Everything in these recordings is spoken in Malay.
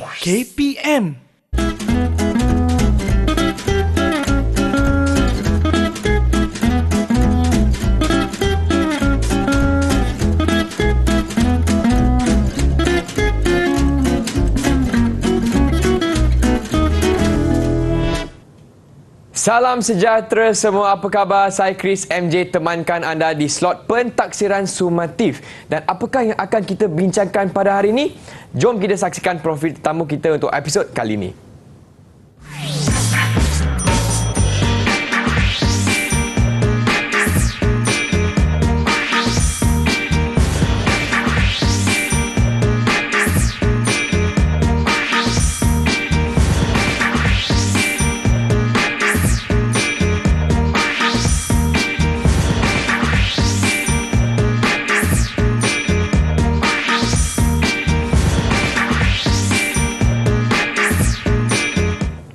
KPN. Salam sejahtera semua, apa khabar? Saya Chris MJ temankan anda di slot pentaksiran sumatif. Dan apakah yang akan kita bincangkan pada hari ini? Jom kita saksikan profil tetamu kita untuk episod kali ini.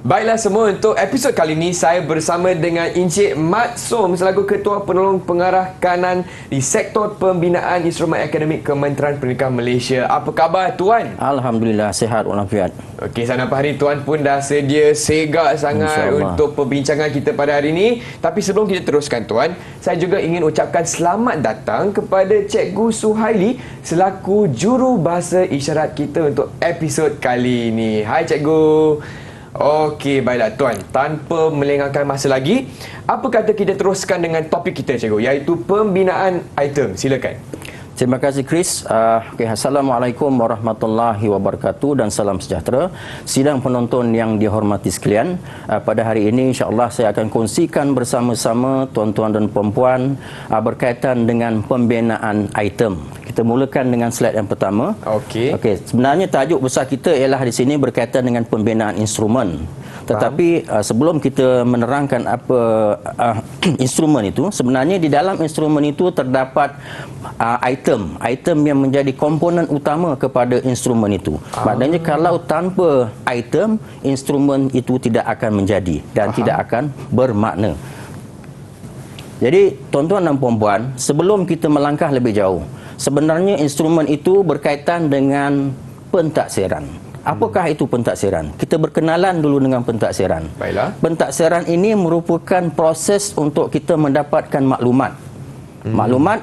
Baiklah semua, untuk episod kali ini saya bersama dengan Encik Mat Som selaku Ketua Penolong Pengarah Kanan di Sektor Pembinaan Instrumen Akademik Kementerian Pendidikan Malaysia. Apa khabar Tuan? Alhamdulillah, sihat walafiat. Okey, sana hari Tuan pun dah sedia segak sangat untuk perbincangan kita pada hari ini. Tapi sebelum kita teruskan Tuan, saya juga ingin ucapkan selamat datang kepada Cikgu Suhaili selaku Juru Bahasa Isyarat kita untuk episod kali ini. Hai Cikgu. Okey, baiklah Tuan. Tanpa melengahkan masa lagi, apa kata kita teruskan dengan topik kita Cikgu, iaitu pembinaan item. Silakan. Terima kasih Chris. Assalamualaikum warahmatullahi wabarakatuh dan salam sejahtera. Sidang penonton yang dihormati sekalian, pada hari ini insya-Allah saya akan kongsikan bersama-sama tuan-tuan dan puan-puan berkaitan dengan pembinaan item. Kita mulakan dengan slide yang pertama. Okey, sebenarnya tajuk besar kita ialah di sini berkaitan dengan pembinaan instrumen. Tetapi sebelum kita menerangkan apa instrumen itu, sebenarnya di dalam instrumen itu terdapat item yang menjadi komponen utama kepada instrumen itu. Maknanya kalau tanpa item, instrumen itu tidak akan menjadi dan tidak akan bermakna. Jadi tuan-tuan dan puan-puan, sebelum kita melangkah lebih jauh, sebenarnya instrumen itu berkaitan dengan pentaksiran. Apakah itu pentaksiran? Kita berkenalan dulu dengan pentaksiran. Baiklah. Pentaksiran ini merupakan proses untuk kita mendapatkan maklumat. Maklumat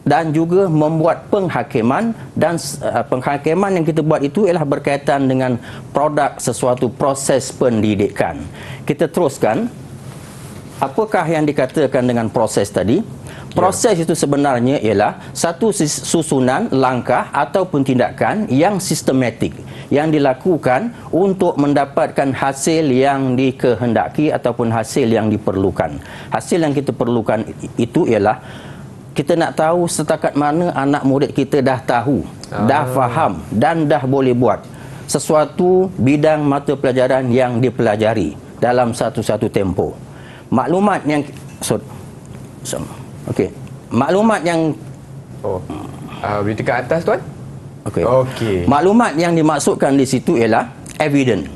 dan juga membuat penghakiman, dan penghakiman yang kita buat itu ialah berkaitan dengan produk sesuatu proses pendidikan. Kita teruskan, apakah yang dikatakan dengan proses tadi? Proses itu sebenarnya ialah satu susunan langkah ataupun tindakan yang sistematik yang dilakukan untuk mendapatkan hasil yang dikehendaki ataupun hasil yang diperlukan. Hasil yang kita perlukan itu ialah kita nak tahu setakat mana anak murid kita dah tahu, dah faham dan dah boleh buat sesuatu bidang mata pelajaran yang dipelajari dalam satu-satu tempoh. Maklumat yang maklumat yang berita ke atas tuan. Maklumat yang dimaksudkan di situ ialah evidence.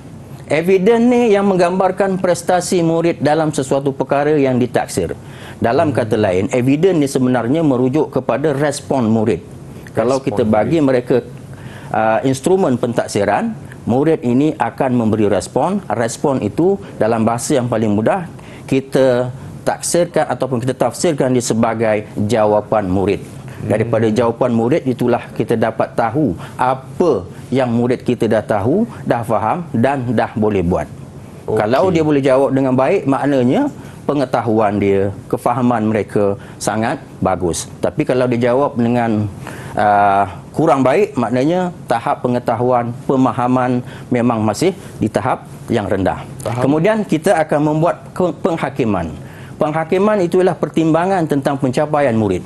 Evidence ni yang menggambarkan prestasi murid dalam sesuatu perkara yang ditaksir. Dalam kata lain, evidence ni sebenarnya merujuk kepada respon murid. Kalau kita bagi mereka instrumen pentaksiran, murid ini akan memberi respon. Respon itu dalam bahasa yang paling mudah kita taksirkan ataupun kita tafsirkan dia sebagai jawapan murid. Daripada jawapan murid itulah kita dapat tahu apa yang murid kita dah tahu, dah faham dan dah boleh buat. Kalau dia boleh jawab dengan baik, maknanya pengetahuan dia, kefahaman mereka sangat bagus. Tapi kalau dia jawab dengan kurang baik, maknanya tahap pengetahuan, pemahaman memang masih di tahap yang rendah. Kemudian kita akan membuat penghakiman. Penghakiman itulah pertimbangan tentang pencapaian murid.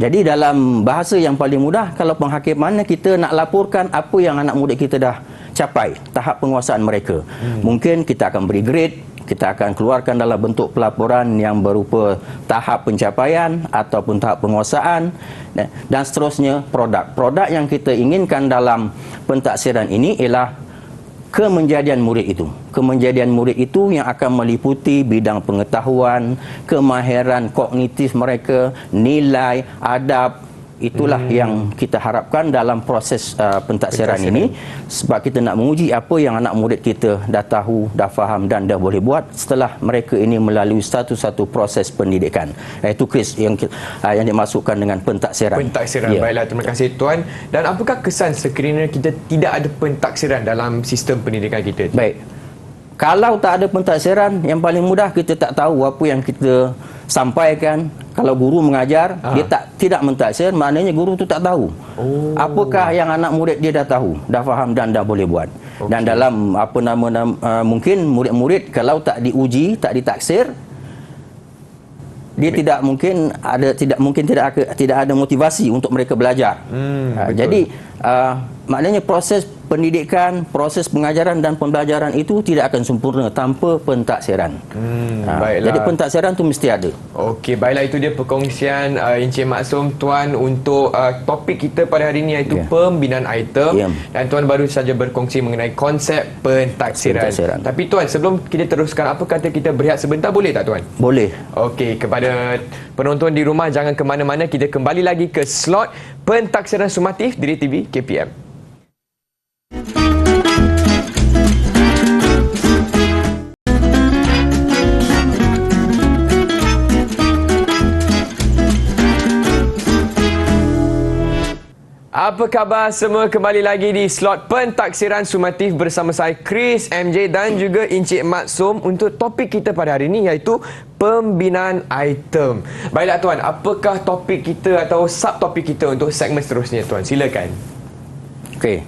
Jadi dalam bahasa yang paling mudah, kalau penghakimannya kita nak laporkan apa yang anak murid kita dah capai, tahap penguasaan mereka. Mungkin kita akan beri grade, kita akan keluarkan dalam bentuk pelaporan yang berupa tahap pencapaian ataupun tahap penguasaan dan seterusnya produk. Produk yang kita inginkan dalam pentaksiran ini ialah kemenjadian murid itu. Kemenjadian murid itu yang akan meliputi bidang pengetahuan, kemahiran kognitif mereka, nilai, adab, Itulah yang kita harapkan dalam proses pentaksiran ini, sebab kita nak menguji apa yang anak murid kita dah tahu, dah faham dan dah boleh buat setelah mereka ini melalui satu-satu proses pendidikan. Iaitu Chris yang dimasukkan dengan pentaksiran. Pentaksiran. Baiklah, terima kasih Tuan. Dan apakah kesan sekiranya kita tidak ada pentaksiran dalam sistem pendidikan kita? Baik. Kalau tak ada pentaksiran, yang paling mudah kita tak tahu apa yang kita sampaikan. Kalau guru mengajar, dia tidak mentaksir, maknanya guru tu tak tahu. Apakah yang anak murid dia dah tahu, dah faham dan dah boleh buat. Dan dalam mungkin murid-murid kalau tak diuji, tak ditaksir, dia tidak ada motivasi untuk mereka belajar. Jadi maknanya proses pendidikan, proses pengajaran dan pembelajaran itu tidak akan sempurna tanpa pentaksiran. Jadi pentaksiran itu mesti ada. Okey, baiklah, itu dia perkongsian Encik Maksum Tuan untuk topik kita pada hari ini, iaitu pembinaan item. Dan Tuan baru saja berkongsi mengenai konsep pentaksiran. Tapi Tuan, sebelum kita teruskan, apa kata kita berehat sebentar, boleh tak Tuan? Boleh. Okey, kepada penonton di rumah, jangan ke mana-mana, kita kembali lagi ke slot pentaksiran sumatif Diri TV KPM. Apa khabar semua? Kembali lagi di slot pentaksiran sumatif bersama saya Chris, MJ dan juga Encik Maksum untuk topik kita pada hari ini, iaitu pembinaan item. Baiklah Tuan, apakah topik kita atau subtopik kita untuk segmen seterusnya Tuan? Silakan. Okey.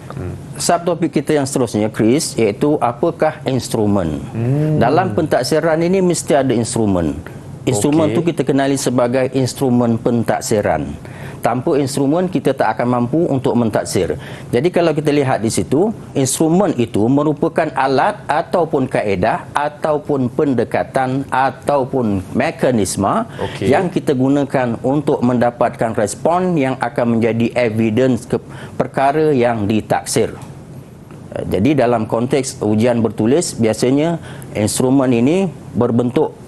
Subtopik kita yang seterusnya, Chris, iaitu apakah instrumen. Dalam pentaksiran ini mesti ada instrumen. Instrumen tu kita kenali sebagai instrumen pentaksiran. Tanpa instrumen kita tak akan mampu untuk mentaksir. Jadi kalau kita lihat di situ, instrumen itu merupakan alat ataupun kaedah ataupun pendekatan ataupun mekanisme yang kita gunakan untuk mendapatkan respon yang akan menjadi evidence ke perkara yang ditaksir. Jadi dalam konteks ujian bertulis, biasanya instrumen ini berbentuk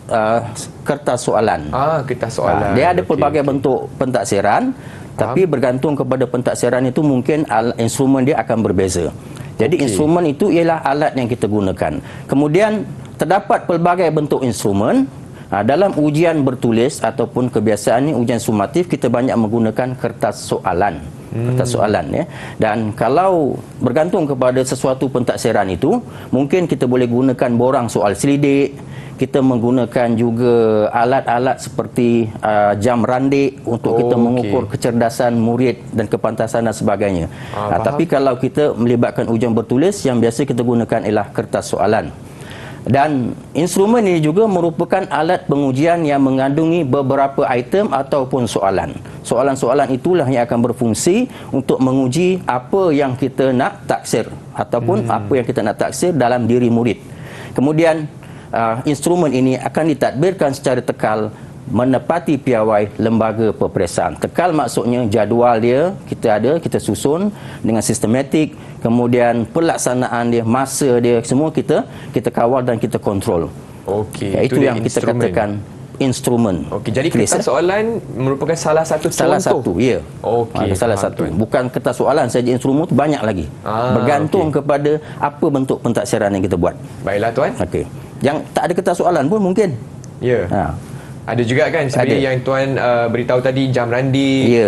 kertas soalan. Kertas soalan. Dia ada pelbagai bentuk pentaksiran, tapi bergantung kepada pentaksiran itu mungkin instrumen dia akan berbeza. Jadi instrumen itu ialah alat yang kita gunakan. Kemudian terdapat pelbagai bentuk instrumen. Dalam ujian bertulis ataupun kebiasaannya ujian sumatif, kita banyak menggunakan kertas soalan. Kertas soalan, ya. Dan kalau bergantung kepada sesuatu pentaksiran itu, mungkin kita boleh gunakan borang soal selidik. Kita menggunakan juga alat-alat seperti jam randik untuk kita mengukur kecerdasan murid dan kepantasan dan sebagainya. Tapi kalau kita melibatkan ujian bertulis, yang biasa kita gunakan ialah kertas soalan. Dan instrumen ini juga merupakan alat pengujian yang mengandungi beberapa item ataupun soalan. Soalan-soalan itulah yang akan berfungsi untuk menguji apa yang kita nak taksir ataupun apa yang kita nak taksir dalam diri murid. Kemudian instrumen ini akan ditadbirkan secara tekal menepati piawai lembaga peperiksaan. Tekal maksudnya jadual dia kita susun dengan sistematik, kemudian pelaksanaan dia, masa dia, semua kita kawal dan kita kontrol. Itu yang kita katakan instrumen. Jadi kertas soalan merupakan salah satu contoh. Salah satu, ya. Salah satu. Bukan kertas soalan saja, instrumen itu banyak lagi. Bergantung kepada apa bentuk pentaksiran yang kita buat. Baiklah Tuan. Yang tak ada kertas soalan pun mungkin. Ya. Ada juga kan seperti yang Tuan beritahu tadi, jam randi,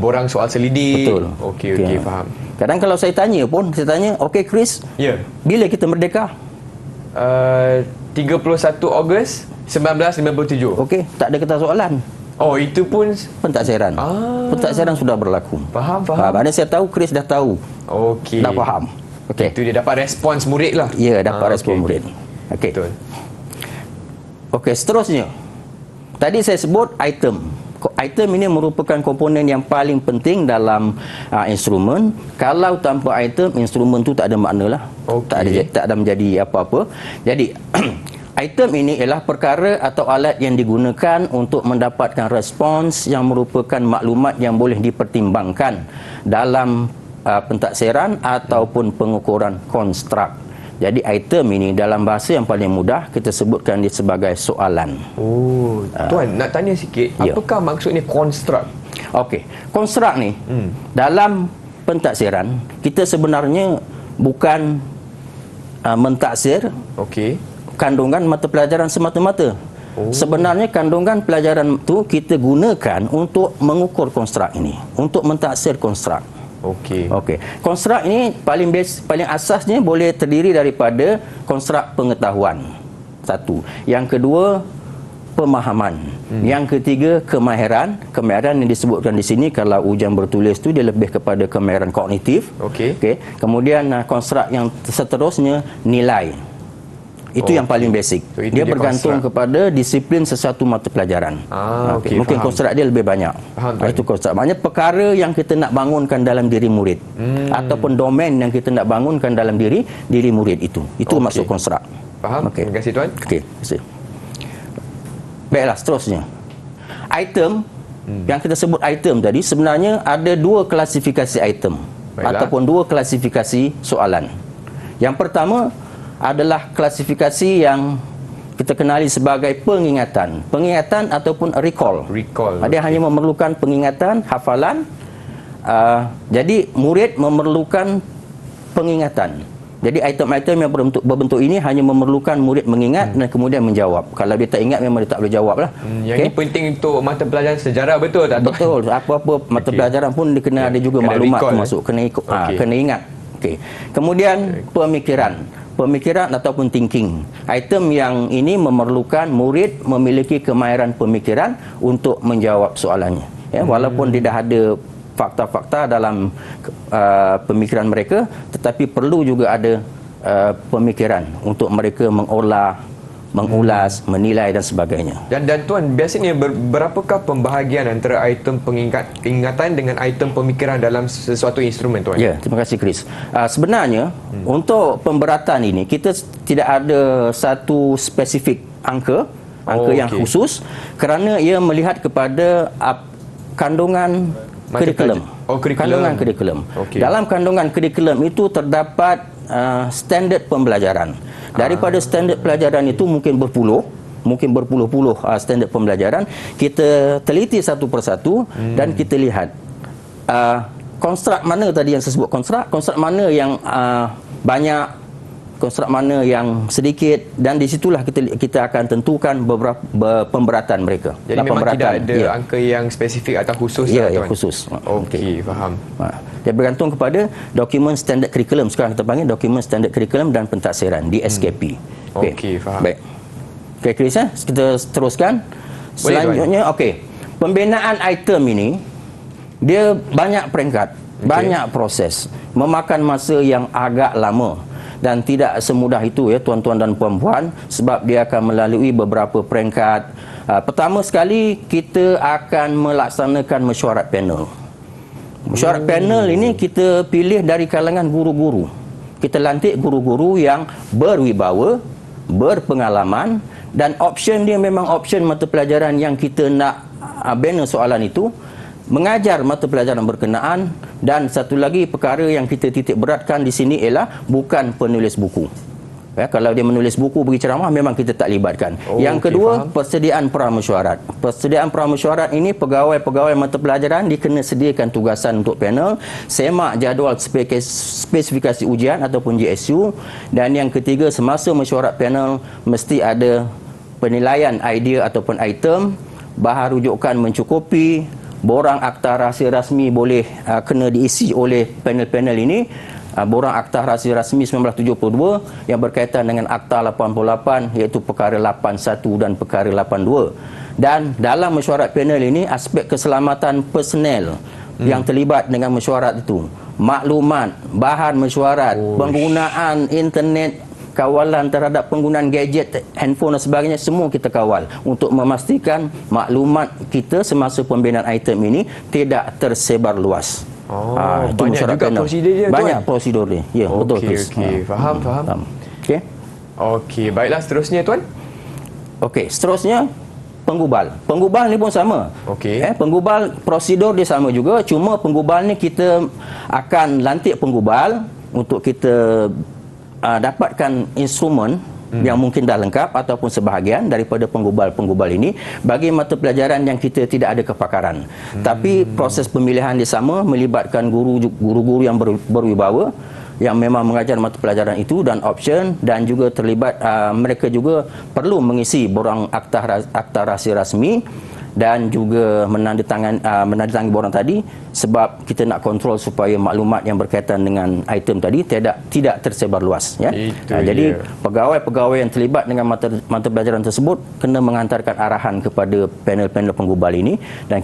borang soal selidik. Betul. Okey, faham. Kadang kalau saya tanya, okey Chris, bila kita merdeka? 31 Ogos 1957. Okey, tak ada kertas soalan. Itu pun pentaksiran. Pentaksiran sudah berlaku. Faham. Mana saya tahu, Chris dah tahu. Dah faham. Itu dia dapat respons murid lah. Ya, dapat respons murid. Betul. Seterusnya. Tadi saya sebut item. Item ini merupakan komponen yang paling penting dalam instrumen. Kalau tanpa item, instrumen tu tak ada makna lah. Tak ada menjadi apa-apa. Jadi item ini ialah perkara atau alat yang digunakan untuk mendapatkan respons yang merupakan maklumat yang boleh dipertimbangkan dalam pentaksiran ataupun pengukuran konstruk. Jadi item ini dalam bahasa yang paling mudah kita sebutkan dia sebagai soalan. Tuan, nak tanya sikit, apakah maksudnya konstruk? Okey, konstrak ni dalam pentaksiran kita sebenarnya bukan mentaksir kandungan mata pelajaran semata-mata. Sebenarnya kandungan pelajaran tu kita gunakan untuk mengukur konstrak ini, untuk mentaksir konstrak. Okey. Konstrak ini paling asasnya boleh terdiri daripada konstrak pengetahuan. Satu. Yang kedua, pemahaman. Yang ketiga, kemahiran. Kemahiran yang disebutkan di sini kalau ujian bertulis tu dia lebih kepada kemahiran kognitif. Kemudian konstrak yang seterusnya nilai. Itu yang paling basic. So, dia bergantung kepada disiplin sesuatu mata pelajaran. Mungkin konstrak dia lebih banyak. Itu konstrak. Maknanya perkara yang kita nak bangunkan dalam diri murid ataupun domain yang kita nak bangunkan dalam diri murid itu. Itu maksud konstrak. Faham? Terima kasih tuan. Terima kasih. Baiklah, seterusnya. Item yang kita sebut item tadi sebenarnya ada dua klasifikasi item ataupun dua klasifikasi soalan. Yang pertama adalah klasifikasi yang kita kenali sebagai pengingatan ataupun recall. Dia hanya memerlukan pengingatan, hafalan. Jadi murid memerlukan pengingatan. Jadi item-item yang berbentuk ini hanya memerlukan murid mengingat dan kemudian menjawab. Kalau dia tak ingat memang dia tak boleh jawab lah. Yang ini penting untuk mata pelajaran sejarah, betul tak? Betul. Apa-apa mata pelajaran pun dia kena ada juga maklumat termasuk. Kena ingat. Kemudian pemikiran ataupun thinking. Item yang ini memerlukan murid memiliki kemahiran pemikiran untuk menjawab soalannya. Walaupun dia dah ada fakta-fakta dalam pemikiran mereka, tetapi perlu juga ada pemikiran untuk mereka mengolah, mengulas, menilai dan sebagainya. Dan tuan, biasanya berapakah pembahagian antara item pengingatan dengan item pemikiran dalam sesuatu instrumen, tuan? Ya, terima kasih Chris. Sebenarnya untuk pemberatan ini kita tidak ada satu spesifik angka yang khusus kerana ia melihat kepada kandungan kurikulum. Kandungan kurikulum. Dalam kandungan kurikulum itu terdapat standard pembelajaran. Daripada standard pelajaran itu mungkin berpuluh-puluh standard pembelajaran. Kita teliti satu persatu dan kita lihat konstrak mana tadi yang saya sebut, konstrak mana yang banyak, konstrak mana yang sedikit, dan di situlah kita akan tentukan beberapa pemberatan mereka. Jadi memang tidak ada angka yang spesifik atau khusus. Ya, khusus. Okey, faham. Dia bergantung kepada dokumen standard kurikulum. Sekarang kita panggil dokumen standard kurikulum dan pentaksiran, DSKP. Okey, faham. Baik. Okey, Chris, kita teruskan. Selanjutnya, pembinaan item ini dia banyak peringkat, banyak proses, memakan masa yang agak lama. Dan tidak semudah itu ya tuan-tuan dan puan-puan, sebab dia akan melalui beberapa peringkat. Pertama sekali kita akan melaksanakan mesyuarat panel. Mesyuarat panel ini kita pilih dari kalangan guru-guru. Kita lantik guru-guru yang berwibawa, berpengalaman, dan option dia memang option mata pelajaran yang kita nak bina soalan itu, mengajar mata pelajaran berkenaan. Dan satu lagi perkara yang kita titik beratkan di sini ialah bukan penulis buku. Kalau dia menulis buku bagi ceramah memang kita tak libatkan. Yang kedua, persediaan pramesyuarat. Persediaan pramesyuarat ini pegawai-pegawai mata pelajaran dikena sediakan tugasan untuk panel, semak jadual spesifikasi ujian ataupun GSU. Dan yang ketiga, semasa mesyuarat panel mesti ada penilaian idea ataupun item, bahan rujukan mencukupi, borang akta rahsia rasmi boleh kena diisi oleh panel-panel ini. Borang akta rahsia rasmi 1972 yang berkaitan dengan akta 88, iaitu perkara 81 dan perkara 82. Dan dalam mesyuarat panel ini, aspek keselamatan personel yang terlibat dengan mesyuarat itu, maklumat, bahan mesyuarat, penggunaan internet, kawalan terhadap penggunaan gadget, handphone dan sebagainya, semua kita kawal untuk memastikan maklumat kita semasa pembinaan item ini tidak tersebar luas. Itu banyak juga prosedur dia. Banyak prosedur dia. Ya, betul. Faham. Okey, baiklah, seterusnya tuan. Seterusnya penggubal. Penggubal ni pun sama. Penggubal prosedur dia sama juga, cuma penggubal ni kita akan lantik penggubal untuk kita dapatkan instrumen yang mungkin dah lengkap ataupun sebahagian daripada penggubal-penggubal ini bagi mata pelajaran yang kita tidak ada kepakaran. Tapi proses pemilihan dia sama, melibatkan guru-guru yang berwibawa yang memang mengajar mata pelajaran itu dan option, dan juga terlibat mereka juga perlu mengisi borang akta rahsia rasmi dan juga menandatangani borang tadi, sebab kita nak kontrol supaya maklumat yang berkaitan dengan item tadi tidak tersebar luas, ya. Jadi pegawai-pegawai yang terlibat dengan mata pelajaran tersebut kena mengantarkan arahan kepada panel-panel penggubal ini, dan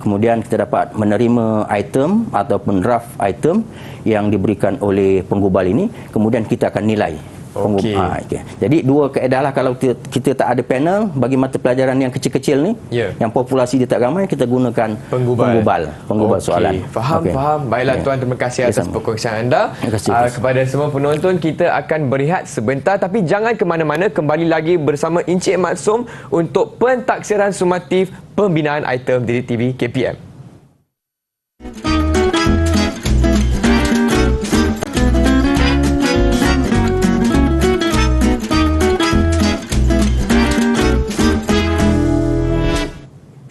kemudian kita dapat menerima item ataupun draft item yang diberikan oleh penggubal ini, kemudian kita akan nilai. Okay. Jadi dua kaedah lah. Kalau kita tak ada panel bagi mata pelajaran yang kecil-kecil ni, yang populasi dia tak ramai, kita gunakan penggubal soalan. Faham. Baiklah tuan, terima kasih atas perkongsian anda. Kepada semua penonton, kita akan berehat sebentar, tapi jangan ke mana-mana. Kembali lagi bersama Encik Maksum untuk pentaksiran sumatif pembinaan item Didik TV KPM.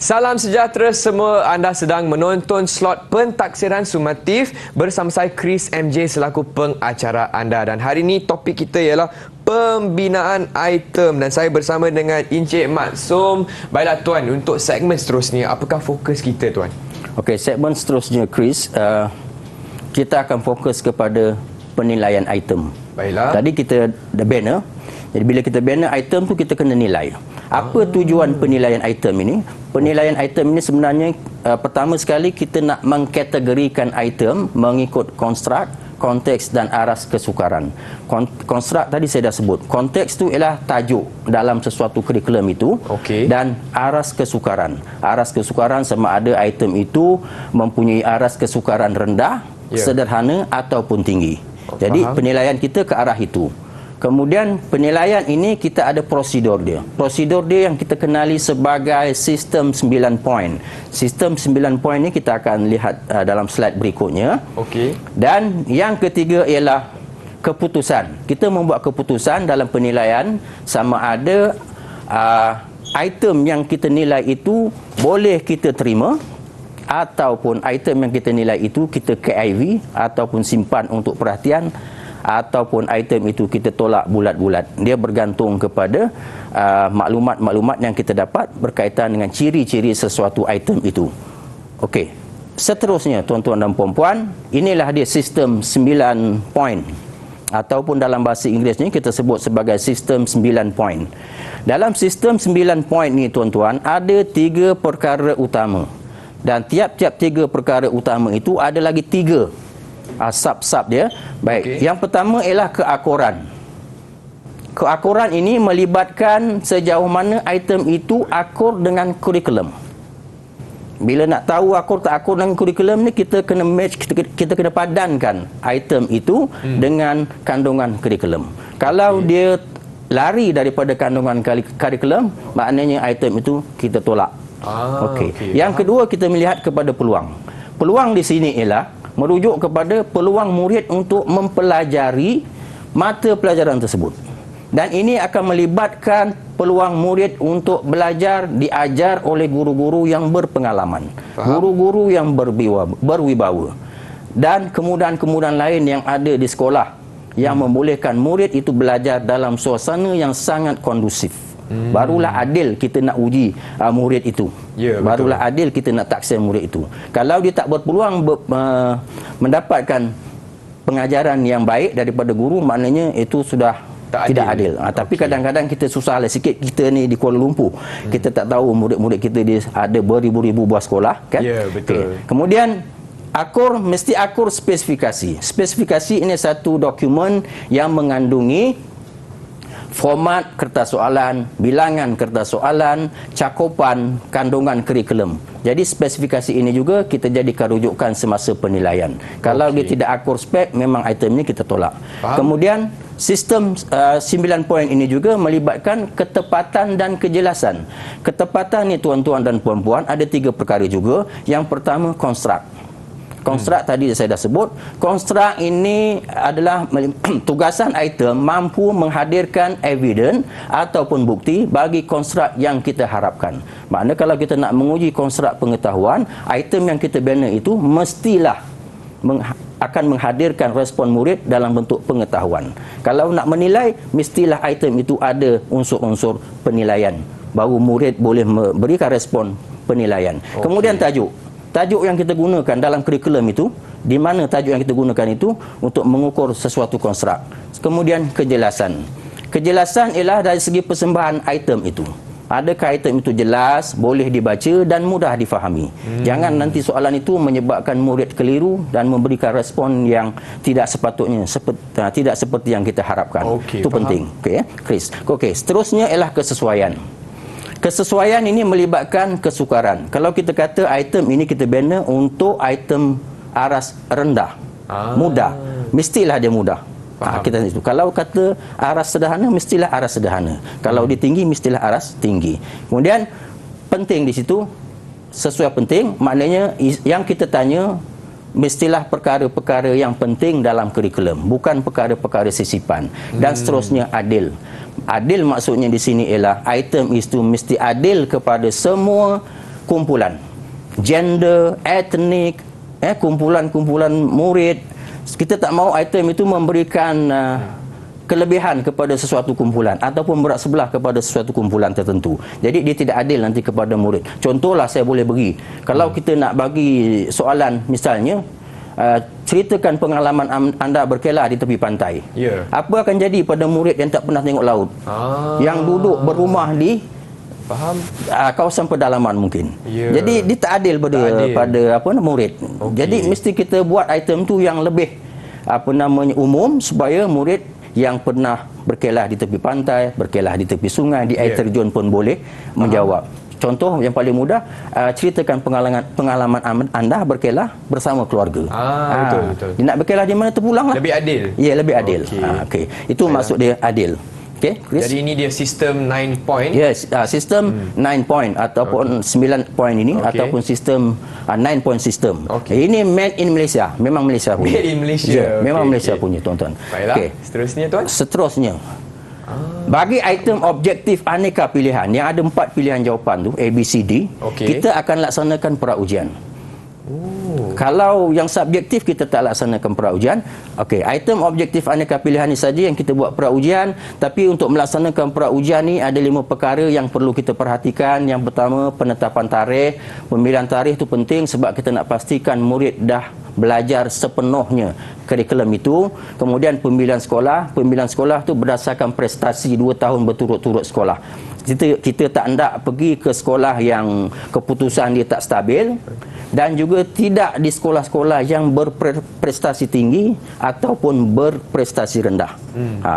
Salam sejahtera semua, anda sedang menonton slot pentaksiran sumatif bersama saya Chris MJ selaku pengacara anda, dan hari ini topik kita ialah pembinaan item dan saya bersama dengan Encik Maksum. Baiklah tuan, untuk segmen seterusnya apakah fokus kita tuan? Okey, segmen seterusnya Chris, kita akan fokus kepada penilaian item. Baiklah. Tadi kita ada banner. Jadi bila kita banner item tu, kita kena nilai. Apa tujuan penilaian item ini? Penilaian item ini sebenarnya pertama sekali kita nak mengkategorikan item mengikut konstruk, konteks dan aras kesukaran. Konstruk tadi saya dah sebut. Konteks tu ialah tajuk dalam sesuatu kurikulum itu, dan aras kesukaran. Aras kesukaran sama ada item itu mempunyai aras kesukaran rendah, sederhana ataupun tinggi. Jadi penilaian kita ke arah itu. Kemudian penilaian ini kita ada prosedur dia. Prosedur dia yang kita kenali sebagai sistem 9 poin. Sistem 9 poin ni kita akan lihat dalam slide berikutnya. Dan yang ketiga ialah keputusan. Kita membuat keputusan dalam penilaian sama ada item yang kita nilai itu boleh kita terima, ataupun item yang kita nilai itu kita KIV ataupun simpan untuk perhatian, ataupun item itu kita tolak bulat-bulat. Dia bergantung kepada maklumat-maklumat yang kita dapat berkaitan dengan ciri-ciri sesuatu item itu. Okey. Seterusnya tuan-tuan dan puan-puan, inilah dia sistem 9 poin, ataupun dalam bahasa Inggerisnya kita sebut sebagai sistem 9 poin. Dalam sistem 9 poin ni tuan-tuan, ada 3 perkara utama. Dan tiap-tiap 3 perkara utama itu ada lagi 3 sub-sub dia. Baik, yang pertama ialah keakuran. Keakuran ini melibatkan sejauh mana item itu akur dengan kurikulum. Bila nak tahu akur tak akur dengan kurikulum ni, kita kena match, kita kena padankan item itu dengan kandungan kurikulum. Kalau dia lari daripada kandungan kurikulum, maknanya item itu kita tolak. Yang kedua, kita melihat kepada peluang. Peluang di sini ialah merujuk kepada peluang murid untuk mempelajari mata pelajaran tersebut. Dan ini akan melibatkan peluang murid untuk belajar diajar oleh guru-guru yang berpengalaman, guru-guru yang berwibawa, dan kemudahan-kemudahan lain yang ada di sekolah yang membolehkan murid itu belajar dalam suasana yang sangat kondusif. Barulah adil kita nak uji murid itu. Barulah adil kita nak taksir murid itu. Kalau dia tak berpeluang mendapatkan pengajaran yang baik daripada guru, maknanya itu sudah tidak adil. Tapi kadang-kadang kita susah lah sikit, kita ni di Kuala Lumpur. Kita tak tahu murid-murid kita dia ada beribu-ribu buah sekolah, kan? Kemudian akur, mesti akur spesifikasi. Spesifikasi ini satu dokumen yang mengandungi format kertas soalan, bilangan kertas soalan, cakupan, kandungan kurikulum. Jadi spesifikasi ini juga kita jadikan rujukan semasa penilaian. Kalau dia tidak akur spek, memang item ini kita tolak. Kemudian sistem 9 poin ini juga melibatkan ketepatan dan kejelasan. Ketepatan ni tuan-tuan dan puan-puan ada 3 perkara juga. Yang pertama konstruk. Konstruk tadi saya dah sebut. Konstruk ini adalah tugasan item mampu menghadirkan evidence ataupun bukti bagi konstruk yang kita harapkan. Maknanya kalau kita nak menguji konstruk pengetahuan, item yang kita bina itu mestilah akan menghadirkan respon murid dalam bentuk pengetahuan. Kalau nak menilai, mestilah item itu ada unsur-unsur penilaian. Baru murid boleh memberikan respon penilaian. Kemudian tajuk. Tajuk yang kita gunakan dalam kurikulum itu, di mana tajuk yang kita gunakan itu untuk mengukur sesuatu konstruk. Kemudian kejelasan. Kejelasan ialah dari segi persembahan item itu. Adakah item itu jelas, boleh dibaca dan mudah difahami. Jangan nanti soalan itu menyebabkan murid keliru dan memberikan respon yang tidak sepatutnya, tidak seperti yang kita harapkan. Itu penting. Okey, Chris. Okey, seterusnya ialah kesesuaian. Kesesuaian ini melibatkan kesukaran. Kalau kita kata item ini kita bina untuk item aras rendah, mudah, mestilah dia mudah. Kita itu. Kalau kata aras sederhana, mestilah aras sederhana. Kalau dia tinggi, mestilah aras tinggi. Kemudian penting di situ, sesuai penting, maknanya yang kita tanya mestilah perkara-perkara yang penting dalam kurikulum, bukan perkara-perkara sisipan. Dan seterusnya adil. Adil maksudnya di sini ialah item itu mesti adil kepada semua kumpulan, gender, etnik, kumpulan-kumpulan murid. Kita tak mahu item itu memberikan kelebihan kepada sesuatu kumpulan ataupun berat sebelah kepada sesuatu kumpulan tertentu. Jadi dia tidak adil nanti kepada murid. Contohlah saya boleh bagi, kalau kita nak bagi soalan misalnya, ceritakan pengalaman anda berkelah di tepi pantai. Apa akan jadi pada murid yang tak pernah tengok laut, yang duduk berumah di kawasan pedalaman mungkin. Jadi dia tak adil pada murid. Jadi mesti kita buat item tu yang lebih umum, supaya murid yang pernah berkelah di tepi pantai, berkelah di tepi sungai, di air terjun pun boleh menjawab. Contoh yang paling mudah, ceritakan pengalaman anda berkelah bersama keluarga. Betul. Dia nak berkelah di mana terpulang lah. Lebih adil. Ya, lebih adil. Okey. Itu maksud dia adil. Okey, Chris? Jadi ini dia sistem 9 point. Yes, sistem 9 point ataupun 9 point ini, ataupun sistem 9 point system. Ini made in Malaysia. Memang Malaysia punya. Made in Malaysia. Memang Malaysia punya, tuan-tuan. Baiklah. Seterusnya, tuan. Seterusnya, bagi item objektif aneka pilihan yang ada 4 pilihan jawapan tu, A, B, C, D, kita akan laksanakan pra-ujian. Kalau yang subjektif kita tak laksanakan pra-ujian. Item objektif aneka pilihan ni saja yang kita buat pra-ujian. Tapi untuk melaksanakan pra-ujian ni ada 5 perkara yang perlu kita perhatikan. Yang pertama, penetapan tarikh. Pemilihan tarikh tu penting sebab kita nak pastikan murid dah belajar sepenuhnya kurikulum itu. Kemudian pemilihan sekolah. Pemilihan sekolah tu berdasarkan prestasi 2 tahun berturut-turut sekolah. Kita tak hendak pergi ke sekolah yang keputusan dia tak stabil, dan juga tidak di sekolah-sekolah yang berprestasi tinggi ataupun berprestasi rendah.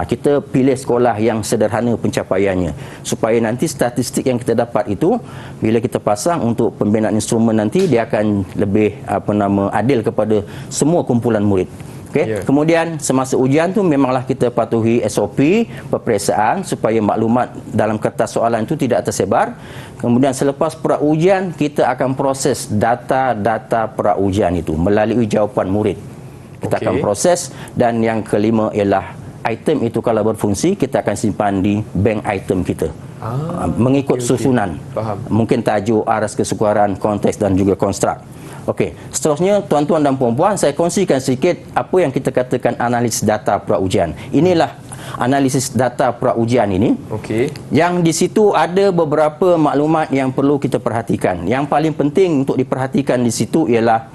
Kita pilih sekolah yang sederhana pencapaiannya, supaya nanti statistik yang kita dapat itu bila kita pasang untuk pembinaan instrumen nanti, dia akan lebih adil kepada semua kumpulan murid. Kemudian semasa ujian tu memanglah kita patuhi SOP peperiksaan supaya maklumat dalam kertas soalan itu tidak tersebar. Kemudian selepas pra-ujian kita akan proses data-data pra-ujian itu melalui jawapan murid. Kita akan proses. Dan yang kelima ialah item itu kalau berfungsi kita akan simpan di bank item kita. Mengikut susunan. Mungkin tajuk, aras kesukaran, konteks dan juga konstruk. Seterusnya, tuan-tuan dan puan-puan, saya kongsikan sikit apa yang kita katakan analisis data pra-ujian. Inilah analisis data pra-ujian ini. Yang di situ ada beberapa maklumat yang perlu kita perhatikan. Yang paling penting untuk diperhatikan di situ ialah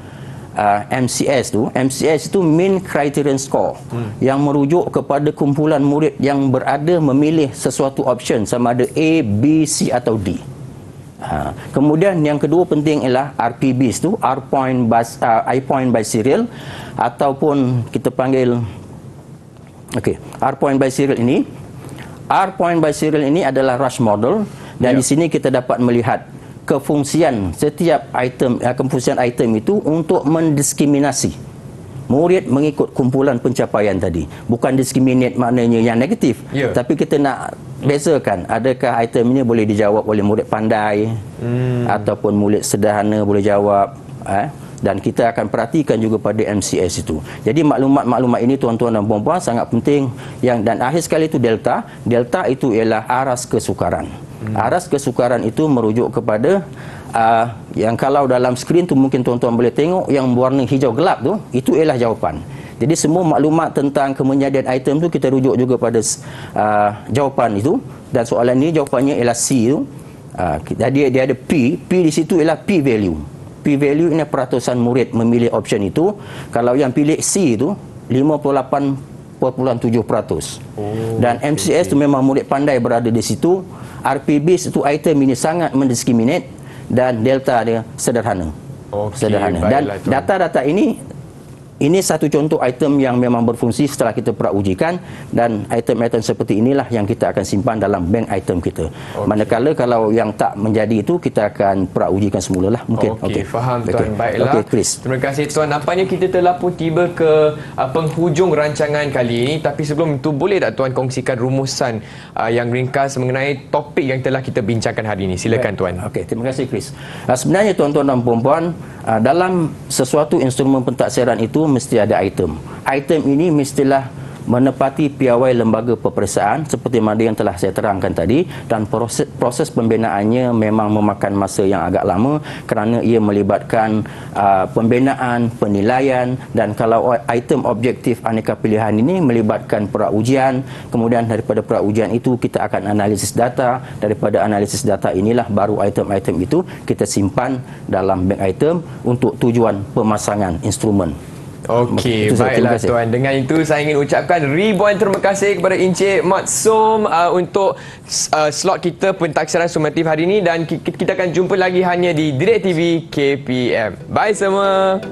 MCS tu. MCS itu Mean Criterion Score, yang merujuk kepada kumpulan murid yang berada memilih sesuatu option sama ada A, B, C atau D. Kemudian yang kedua penting ialah RPBs tu, I point by serial, ataupun kita panggil R point by serial ini. R point by serial ini adalah rush model, dan di sini kita dapat melihat kefungsian setiap item, kefungsian item itu untuk mendiskriminasi murid mengikut kumpulan pencapaian tadi. Bukan discriminate maknanya yang negatif, tapi kita nak bezakan adakah item ini boleh dijawab oleh murid pandai ataupun murid sederhana boleh jawab, dan kita akan perhatikan juga pada MCS itu. Jadi maklumat-maklumat ini tuan-tuan dan puan-puan sangat penting. Dan akhir sekali itu delta. Delta itu ialah aras kesukaran. Aras kesukaran itu merujuk kepada yang kalau dalam skrin tu mungkin tuan-tuan boleh tengok yang berwarna hijau gelap tu, itu ialah jawapan. Jadi semua maklumat tentang kemenjadian item tu kita rujuk juga pada jawapan itu, dan soalan ni jawapannya ialah C tu. Jadi dia ada P di situ ialah P value. P value ini peratusan murid memilih option itu. Kalau yang pilih C itu 58.7%. Dan MCS itu memang murid pandai berada di situ. RPB itu item ini sangat mendiskriminate, dan delta dia sederhana. Sederhana. Dan data-data ini satu contoh item yang memang berfungsi setelah kita pra-ujikan, dan item-item seperti inilah yang kita akan simpan dalam bank item kita. Manakala kalau yang tak menjadi itu, kita akan pra-ujikan semula lah. Mungkin. Okey, faham tuan. Baiklah. Chris. Terima kasih tuan. Nampaknya kita telah pun tiba ke penghujung rancangan kali ini. Tapi sebelum itu, boleh tak tuan kongsikan rumusan yang ringkas mengenai topik yang telah kita bincangkan hari ini? Silakan tuan. Okey, terima kasih Chris. Sebenarnya tuan-tuan dan puan-puan, dalam sesuatu instrumen pentaksiran itu mesti ada item. Item ini mestilah menepati piawai lembaga peperiksaan seperti mana yang telah saya terangkan tadi, dan proses pembinaannya memang memakan masa yang agak lama kerana ia melibatkan pembinaan, penilaian, dan kalau item objektif aneka pilihan ini melibatkan pra-ujian. Kemudian daripada pra-ujian itu kita akan analisis data. Daripada analisis data inilah baru item-item itu kita simpan dalam bank item untuk tujuan pemasangan instrumen. Okey, baiklah tuan. Dengan itu saya ingin ucapkan ribuan terima kasih kepada Encik Mat Som untuk slot kita pentaksiran sumatif hari ini, dan kita akan jumpa lagi hanya di Direct TV KPM. Bye semua.